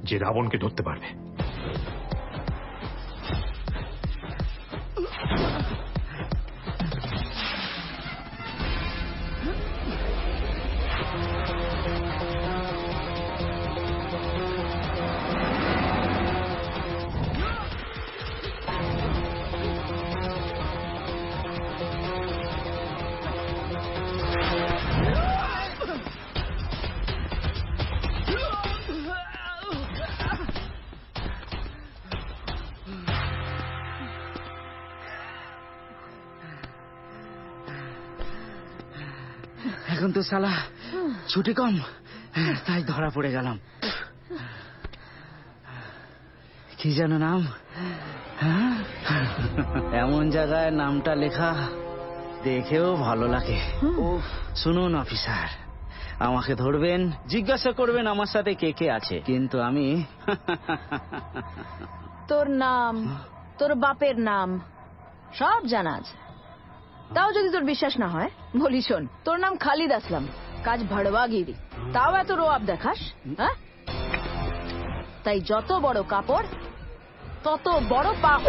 যে রাবণকে ধরতে পারবে। এখন তো শালা ছুটি কম, তাই ধরা পড়ে গেলাম। কি যেন নাম? এমন জায়গায় নামটা লেখা, দেখেও ভালো লাগে। শুনুন অফিসার, আমাকে ধরবেন, জিজ্ঞাসা করবেন আমার সাথে কে কে আছে, কিন্তু আমি তোর নাম, তোর বাপের নাম সব জানা আছে। তাও যদি তোর বিশ্বাস না হয় বলি শোন, তোর নাম খালিদ আসলাম, কাজ ভাড়বাগিরি, তাও এত রোয়াব দেখাস? হ্যাঁ, তাই যত বড় কাপড় তত বড় পাপ।